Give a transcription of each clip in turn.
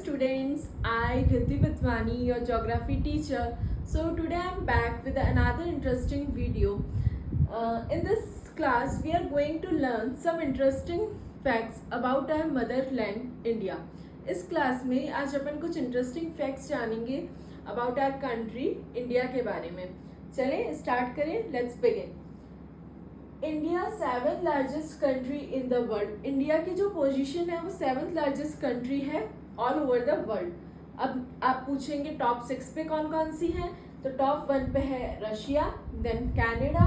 students, I Riddhi Bitwani, your geography teacher. So today I am back with another interesting video. In this class we are going to learn some interesting facts about our motherland India. इस class में आज अपन कुछ interesting facts जानेंगे about our country India के बारे में. चलें start करें. Let's begin. India 7th largest country in the world. India की जो पोजीशन है वो 7th लार्जेस्ट कंट्री है ऑल ओवर द वर्ल्ड. अब आप पूछेंगे टॉप 6 पे कौन कौन सी हैं, तो टॉप 1 पे है Russia, then Canada,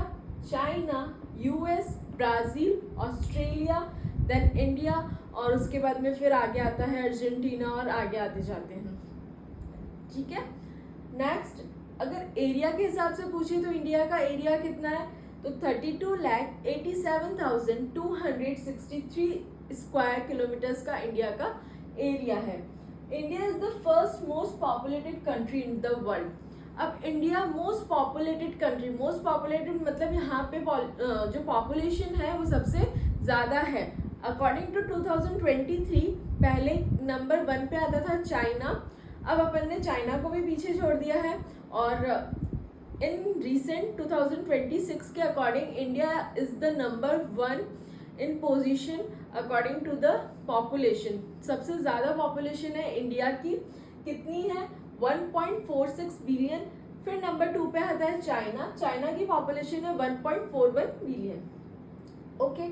China, US, Brazil, Australia, then India, और उसके बाद में फिर आगे आता है अर्जेंटीना और आगे आते जाते हैं. ठीक है. नेक्स्ट, अगर एरिया के हिसाब से पूछे तो इंडिया का एरिया कितना है, तो 32,87,263 स्क्वायर किलोमीटर्स का इंडिया का एरिया है. India is the first most populated country in the world. अब India most populated country, most populated मतलब यहाँ पे जो पॉपुलेशन है वो सबसे ज़्यादा है. अकॉर्डिंग टू 2023 पहले नंबर 1 पे आता था चाइना. अब अपन ने चाइना को भी पीछे छोड़ दिया है और इन रिसेंट 2026 के according India is the number 1 in position according to the population. सबसे ज़्यादा पॉपुलेशन है इंडिया की. कितनी है? 1.46 बिलियन. फिर नंबर 2 पे आता है चाइना. चाइना की पॉपुलेशन है 1.41 बिलियन. ओके.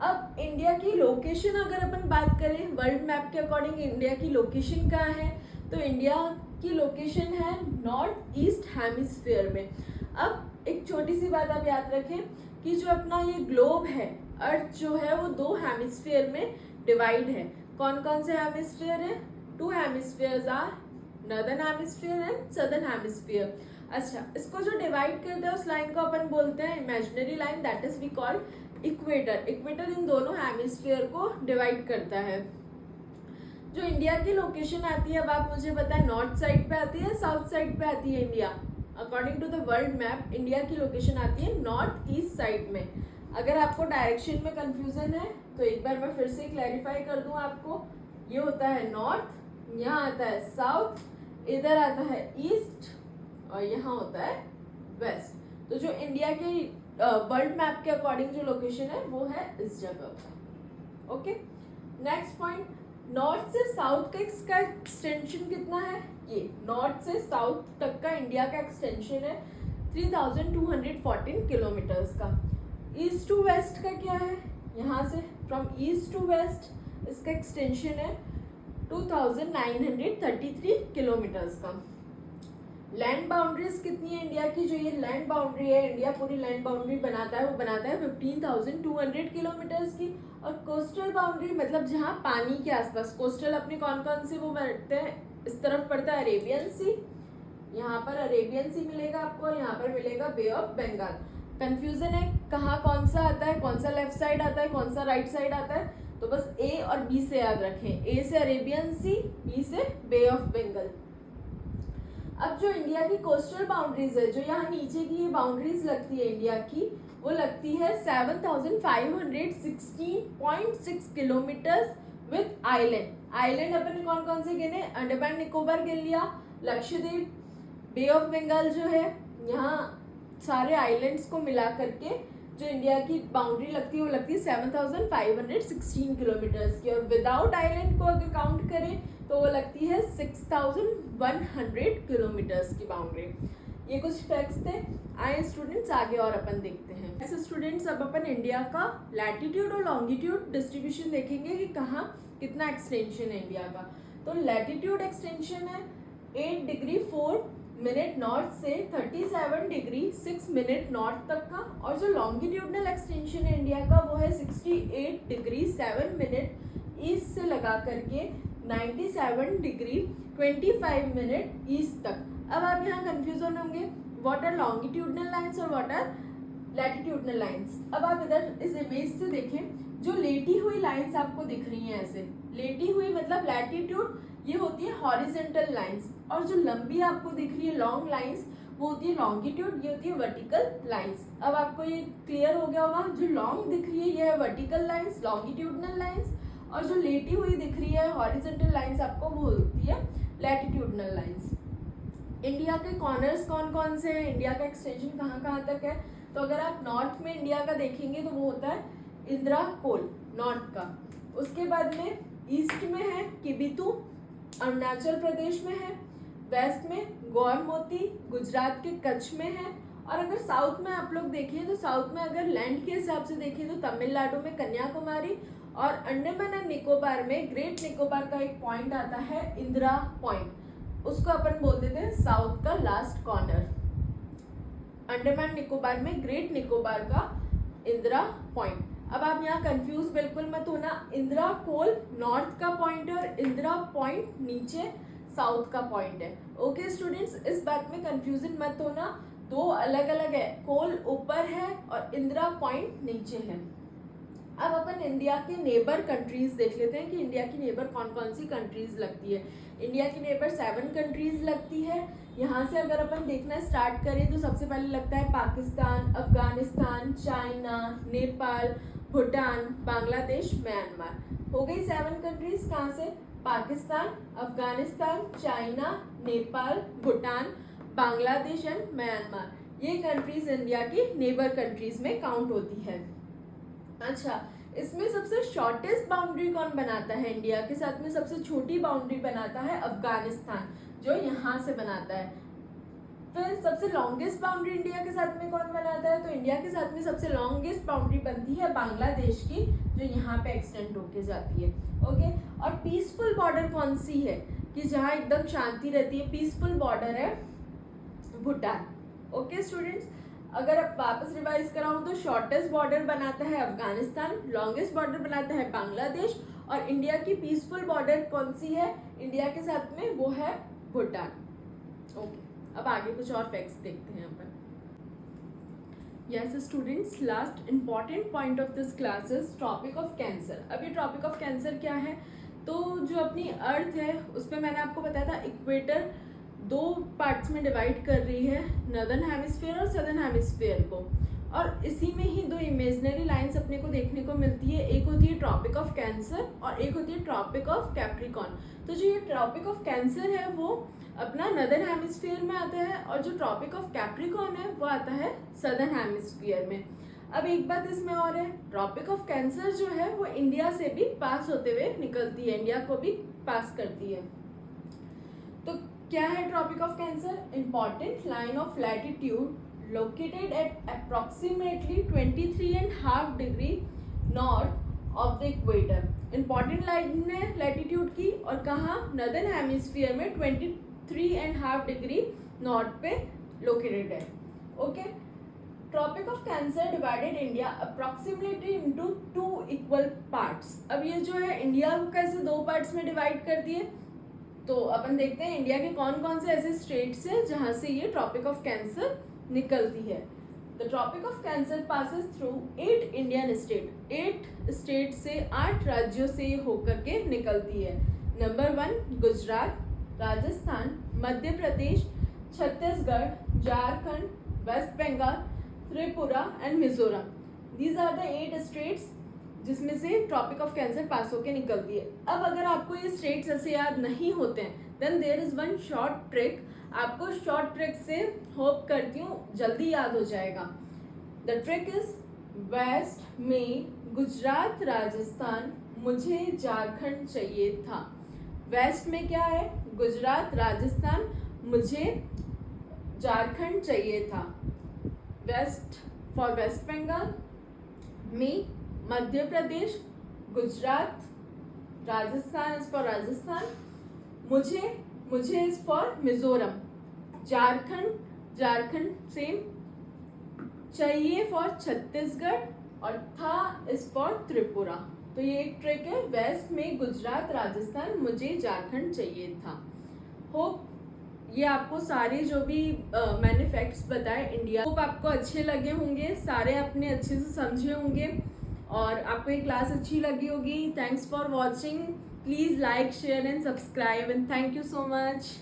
अब इंडिया की लोकेशन अगर अपन बात करें वर्ल्ड मैप के अकॉर्डिंग इंडिया की लोकेशन कहाँ है, तो इंडिया की लोकेशन है नॉर्थ ईस्ट हेमिस्फीयर में. अब एक छोटी सी बात आप याद रखें कि जो अपना ये ग्लोब है, अर्थ जो है वो 2 हेमिस्फीयर में डिवाइड है. कौन कौन से हेमिस्फीयर है? 2 hemispheres are northern hemisphere and southern hemisphere. अच्छा, इसको जो डिवाइड करते हैं उस लाइन को अपन बोलते हैं imaginary line, that is we call equator. Equator इन दोनों हेमिस्फीयर को डिवाइड करता है. जो इंडिया की लोकेशन आती है, अब आप मुझे बताएं नॉर्थ साइड पे आती है साउथ साइड पे आती है India? According to the world map India की लोकेशन आती है नॉर्थ ईस्ट साइड में. अगर आपको डायरेक्शन में कंफ्यूजन है तो एक बार मैं फिर से क्लैरिफाई कर दूं आपको. ये होता है नॉर्थ, यहाँ आता है साउथ, इधर आता है ईस्ट और यहाँ होता है वेस्ट. तो जो इंडिया के वर्ल्ड मैप के अकॉर्डिंग जो लोकेशन है वो है इस जगह पर. ओके. नेक्स्ट पॉइंट, नॉर्थ से साउथ का इसका एक्सटेंशन कितना है? ये नॉर्थ से साउथ तक का इंडिया का एक्सटेंशन है 3214 किलोमीटर्स का. ईस्ट टू वेस्ट का क्या है? यहाँ से फ्रॉम ईस्ट टू वेस्ट इसका एक्सटेंशन है 2933 किलोमीटर्स का. लैंड बाउंड्रीज कितनी है इंडिया की? जो ये लैंड बाउंड्री है, इंडिया पूरी लैंड बाउंड्री बनाता है, वो बनाता है 15,200 किलोमीटर्स की. और कोस्टल बाउंड्री मतलब जहाँ पानी के आसपास, कोस्टल अपने कौन कौन से वो बनते हैं, इस तरफ पड़ता है अरेबियन सी, यहाँ पर अरेबियन सी मिलेगा आपको और यहाँ पर मिलेगा बे ऑफ बंगाल. कंफ्यूजन है कहाँ कौन सा आता है, कौन सा लेफ्ट साइड आता है, कौन सा राइट साइड आता है, तो बस ए और बी से याद रखें. ए से अरेबियन सी, बी से बे ऑफ बंगाल. अब जो इंडिया की कोस्टल बाउंड्रीज है, जो यहाँ नीचे की ये बाउंड्रीज लगती है इंडिया की, वो लगती है 7516.6 किलोमीटर्स विद आइलैंड. आइलैंड अपन ने कौन कौन से गिने? अंडमान निकोबार गिन लिया, लक्षद्वीप, बे ऑफ बंगाल जो है, यहाँ सारे आइलैंड्स को मिला करके जो इंडिया की बाउंड्री लगती है वो लगती है 7516 किलोमीटर्स की. और विदाउट आइलैंड को अगर काउंट करें तो वो लगती है 6100 किलोमीटर्स की बाउंड्री. ये कुछ फैक्ट्स थे. आए स्टूडेंट्स आगे और अपन देखते हैं. ऐसे स्टूडेंट्स अब अपन इंडिया का लैटिट्यूड और लॉन्गिट्यूड डिस्ट्रीब्यूशन देखेंगे कि कहाँ कितना एक्सटेंशन है इंडिया का. तो लैटिट्यूड एक्सटेंशन है 8 डिग्री 4 मिनट नॉर्थ से 37 डिग्री 6 मिनट नॉर्थ तक का. और जो लॉन्गिट्यूडनल एक्सटेंशन है इंडिया का वो है 68 डिग्री 7 मिनट ईस्ट से लगा करके 97 डिग्री 25 मिनट ईस्ट तक. अब आप यहाँ कंफ्यूजन होंगे, व्हाट आर लॉन्गिट्यूडनल लाइंस और व्हाट आर लैटिट्यूडनल लाइंस. अब आप इधर इस इमेज से देखें, जो लेटी हुई लाइंस आपको दिख रही हैं ऐसे, लेटी हुई मतलब लैटिट्यूड, ये होती है हॉरिजेंटल लाइंस. और जो लंबी आपको दिख रही है लॉन्ग लाइंस, वो होती है लॉन्गिट्यूड, ये होती है वर्टिकल लाइंस. अब आपको ये क्लियर हो गया होगा, जो लॉन्ग दिख रही है ये है वर्टिकल लाइंस, लॉन्गिट्यूडनल लाइंस, और जो लेटी हुई दिख रही है हॉरिजॉन्टल लाइंस आपको वो होती है लैटिट्यूडनल लाइंस। इंडिया के कॉर्नर्स कौन कौन से हैं, इंडिया का एक्सटेंशन कहाँ कहाँ तक है, तो अगर आप नॉर्थ में इंडिया का देखेंगे तो वो होता है इंदिरा कोल नॉर्थ का। उसके बाद में ईस्ट में है किबिथू अरुणाचल प्रदेश में है, वेस्ट में गौरमोती गुजरात के कच्छ में है, और अगर साउथ में आप लोग देखें तो साउथ में अगर लैंड के हिसाब से देखें तो तमिलनाडु में कन्याकुमारी और अंडमान एंड निकोबार में ग्रेट निकोबार का एक पॉइंट आता है इंदिरा पॉइंट, उसको अपन बोल देते हैं साउथ का लास्ट कॉर्नर। अंडमान निकोबार में ग्रेट निकोबार का इंदिरा पॉइंट। अब आप यहाँ कंफ्यूज बिल्कुल मत होना, इंदिरा कोल नॉर्थ का पॉइंट है और इंदिरा पॉइंट नीचे साउथ का पॉइंट है। ओके स्टूडेंट्स, इस बात में कंफ्यूजन मत होना, दो अलग अलग है, कोल ऊपर है और इंदिरा पॉइंट नीचे है। अब अपन इंडिया के नेबर कंट्रीज देख लेते हैं कि इंडिया की नेबर कौन कौन सी कंट्रीज लगती है। इंडिया की नेबर 7 कंट्रीज लगती है। यहाँ से अगर अपन देखना स्टार्ट करें तो सबसे पहले लगता है पाकिस्तान, अफगानिस्तान, चाइना, नेपाल, भूटान, बांग्लादेश, म्यांमार। हो गई 7 कंट्रीज। कहाँ से? Pakistan, Afghanistan, China, Nepal, Bhutan, Bangladesh and Myanmar. ये कंट्रीज इंडिया की नेबर कंट्रीज में काउंट होती है। अच्छा, इसमें सबसे शॉर्टेस्ट बाउंड्री कौन बनाता है? इंडिया के साथ में सबसे छोटी बाउंड्री बनाता है अफगानिस्तान, जो यहाँ से बनाता है। फिर सबसे लॉन्गेस्ट बाउंड्री इंडिया के साथ में कौन बनाता है? तो इंडिया के साथ में सबसे लॉन्गेस्ट बाउंड्री बनती है बांग्लादेश की, जो यहाँ पे एक्सटेंड होके जाती है। ओके, और पीसफुल बॉर्डर कौन सी है कि जहाँ एकदम शांति रहती है? पीसफुल बॉर्डर है भूटान। ओके स्टूडेंट्स, अगर आप वापस रिवाइज कराऊं तो शॉर्टेस्ट बॉर्डर बनाता है अफगानिस्तान, लॉन्गेस्ट बॉर्डर बनाता है बांग्लादेश, और इंडिया की पीसफुल बॉर्डर कौन सी है इंडिया के साथ में? वो है भूटान। ओके, अब आगे कुछ और फैक्ट्स देखते हैं अपन। Yes students, last important point of this class is tropic of cancer. अब ये ट्रॉपिक ऑफ कैंसर क्या है? तो जो अपनी अर्थ है उस पर मैंने आपको बताया था इक्वेटर 2 पार्ट्स में डिवाइड कर रही है, नॉर्दर्न हेमिस्फीयर और सदर्न हेमिस्फीयर को, और इसी में ही 2 इमेजिनरी लाइंस अपने को देखने को मिलती है। एक होती है ट्रॉपिक ऑफ कैंसर और एक होती है ट्रॉपिक ऑफ कैप्रिकॉर्न। तो जो ये ट्रॉपिक ऑफ कैंसर है वो अपना नॉर्दर्न हेमिस्फीयर में आता है, और जो ट्रॉपिक ऑफ कैप्रिकॉर्न है वो आता है सदर्न हेमिस्फीयर में। अब एक बात इसमें और है, ट्रॉपिक ऑफ कैंसर जो है वो इंडिया से भी पास होते हुए निकलती है, इंडिया को भी पास करती है। तो क्या है tropic of cancer? Important line of latitude located at approximately 23.5 degree north of the equator. Important line है लैटिट्यूड की, और कहाँ? नॉर्दर्न हेमिस्फीयर में 23.5 डिग्री नॉर्थ पे लोकेटेड है। Okay, tropic of cancer divided India approximately into 2 equal parts. अब ये जो है इंडिया को कैसे 2 पार्ट्स में डिवाइड कर दिए, तो अपन देखते हैं इंडिया के कौन कौन से ऐसे स्टेट्स हैं जहाँ से ये ट्रॉपिक ऑफ कैंसर निकलती है। The tropic of cancer passes through 8 Indian state. 8 state से 8 राज्यों से होकर के निकलती है। Number 1 Gujarat, Rajasthan, Madhya Pradesh, Chhattisgarh, Jharkhand, West Bengal, Tripura and Mizoram. These are the 8 states जिसमें से ट्रॉपिक ऑफ कैंसर पास होके निकलती है। अब अगर आपको ये स्टेट्स ऐसे याद नहीं होते हैं, then there is one short trick. आपको शॉर्ट ट्रिक से होप करती हूँ जल्दी याद हो जाएगा। द ट्रिक इज वेस्ट में गुजरात, राजस्थान, मुझे झारखंड चाहिए था। वेस्ट में क्या है? गुजरात, राजस्थान, मुझे झारखंड चाहिए था। वेस्ट फॉर वेस्ट बंगाल, में मध्य प्रदेश, गुजरात, राजस्थान इज फॉर राजस्थान, मुझे is for Mizoram, Jharkhand same, चाहिए फॉर छत्तीसगढ़, और था इज फॉर त्रिपुरा। तो ये एक ट्रिक है, वेस्ट में गुजरात, राजस्थान, मुझे झारखंड चाहिए था। होप ये आपको सारे जो भी मैंने फैक्ट्स बताए इंडिया, होप आपको अच्छे लगे होंगे, सारे आपने अच्छे से समझे होंगे और आपको ये क्लास अच्छी लगी होगी। Thanks for watching, please like, share and subscribe, and thank you so much.